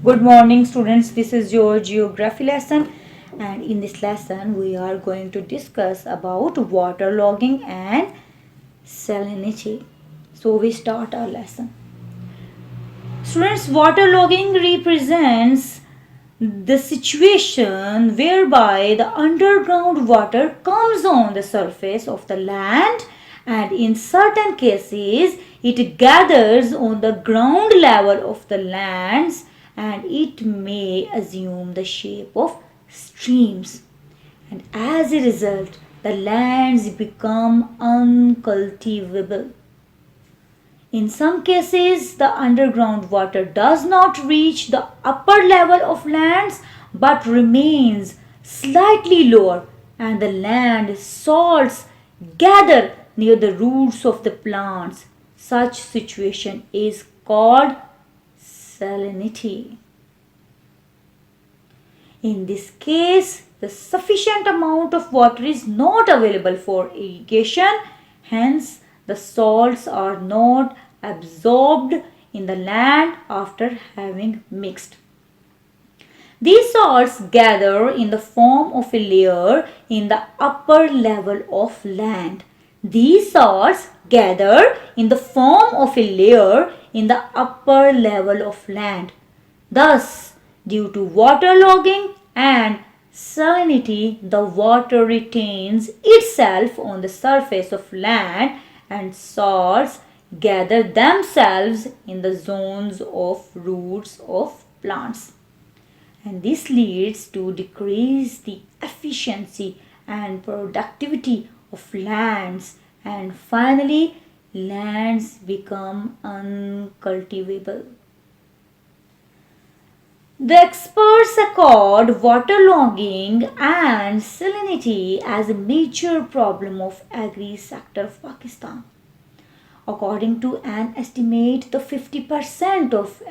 Good morning, students. This is your geography lesson, and in this lesson, we are going to discuss about waterlogging and salinity. So, we start our lesson. Students, waterlogging represents the situation whereby the underground water comes on the surface of the land, and in certain cases it gathers on the ground level of the lands, and it may assume the shape of streams, and as a result the lands become uncultivable. In some cases, the underground water does not reach the upper level of lands but remains slightly lower, and the land salts gather near the roots of the plants. Such situation is called salinity. In this case, the sufficient amount of water is not available for irrigation, hence the salts are not absorbed in the land after having mixed. These salts gather in the form of a layer in the upper level of land. These salts gather in the form of a layer in the upper level of land. Thus, due to waterlogging and salinity, the water retains itself on the surface of land and salts gather themselves in the zones of roots of plants. And this leads to decrease the efficiency and productivity of lands, and finally lands become uncultivable. The experts accord waterlogging and salinity as a major problem of agri sector of Pakistan. According to an estimate, the 50% of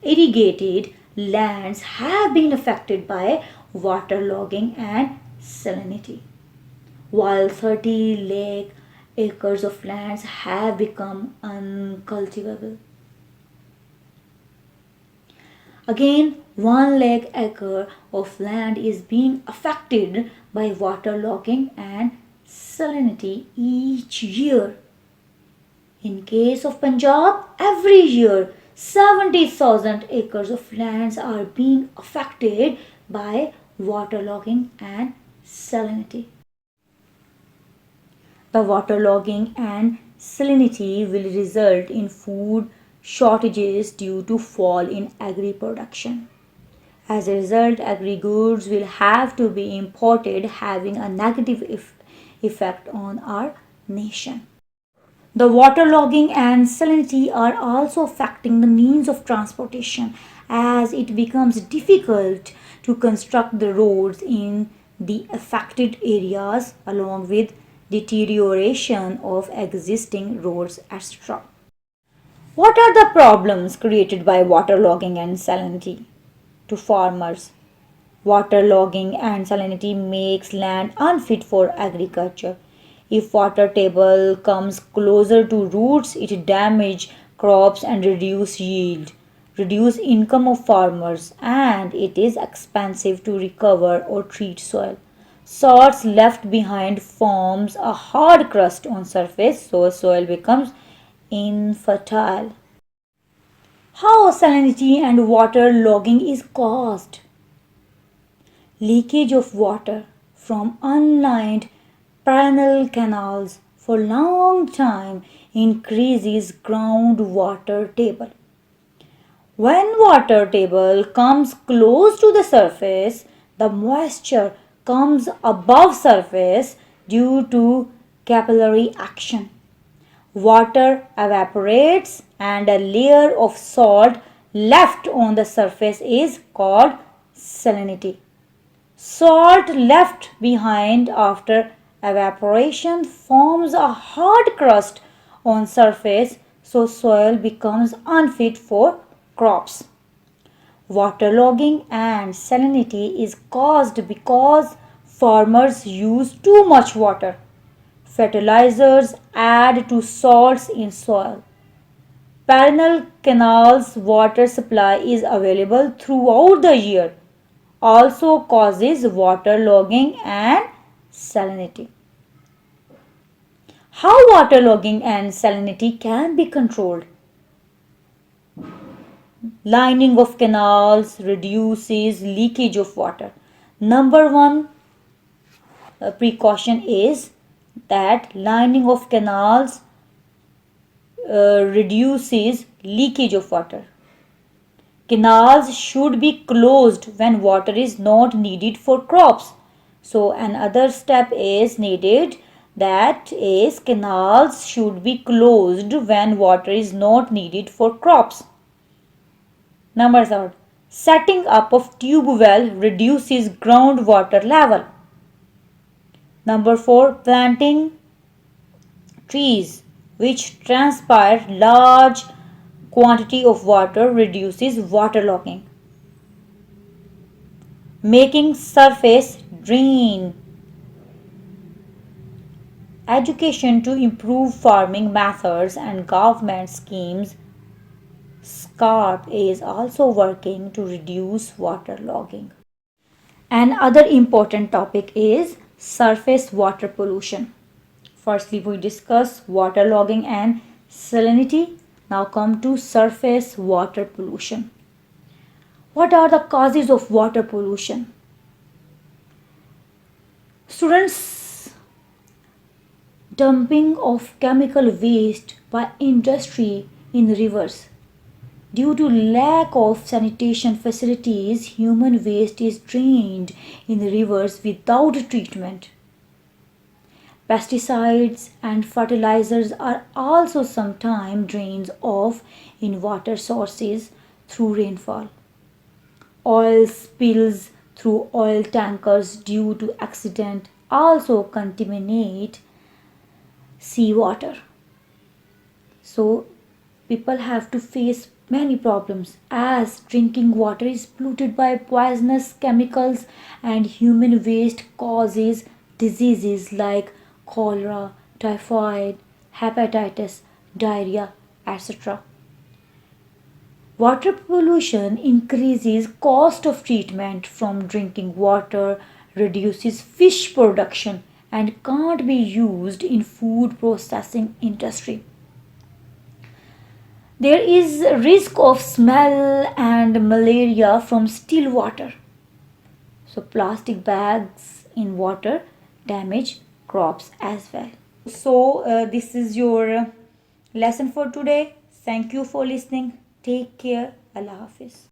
irrigated lands have been affected by waterlogging and salinity, while 30 lakh acres of lands have become uncultivable. Again, 1 lakh acre of land is being affected by waterlogging and salinity each year. In case of Punjab, every year 70,000 acres of lands are being affected by waterlogging and salinity. The waterlogging and salinity will result in food shortages due to fall in agri production. As a result, agri goods will have to be imported, having a negative effect on our nation. The waterlogging and salinity are also affecting the means of transportation, as it becomes difficult to construct the roads in the affected areas, along with deterioration of existing roads, etc. What are the problems created by waterlogging and salinity to farmers? Waterlogging and salinity makes land unfit for agriculture. If water table comes closer to roots, it damages crops and reduce yield, reduce income of farmers, and it is expensive to recover or treat soil. Salts left behind forms a hard crust on surface, so soil becomes infertile. How salinity and water logging is caused? Leakage of water from unlined perennial canals for long time increases groundwater table. When water table comes close to the surface, the moisture comes above surface due to capillary action. Water evaporates and a layer of salt left on the surface is called salinity. Salt left behind after evaporation forms a hard crust on surface, so soil becomes unfit for crops. Waterlogging and salinity is caused because farmers use too much water. Fertilizers add to salts in soil. Perennial canals water supply is available throughout the year, also causes waterlogging and salinity. How waterlogging and salinity can be controlled? Lining of canals reduces leakage of water. Number one precaution is that lining of canals reduces leakage of water. Canals should be closed when water is not needed for crops. So another step is needed, that is canals should be closed when water is not needed for crops. Number third, setting up of tube well reduces groundwater level. Number four, planting trees which transpire large quantity of water reduces waterlogging. Making surface drain. Education to improve farming methods and government schemes. SCARP is also working to reduce waterlogging. Another important topic is surface water pollution. Firstly, we discuss waterlogging and salinity. Now come to surface water pollution. What are the causes of water pollution? Students, dumping of chemical waste by industry in rivers. Due to lack of sanitation facilities, human waste is drained in rivers without treatment. Pesticides and fertilizers are also sometimes drained off in water sources through rainfall. Oil spills through oil tankers due to accident also contaminate seawater. So people have to face many problems as drinking water is polluted by poisonous chemicals and human waste causes diseases like cholera, typhoid, hepatitis, diarrhea, etc. Water pollution increases cost of treatment from drinking water, reduces fish production and can't be used in food processing industry. There is risk of smell and malaria from still water. So plastic bags in water damage crops as well. So this is your lesson for today. Thank you for listening. Take care. Allah Hafiz.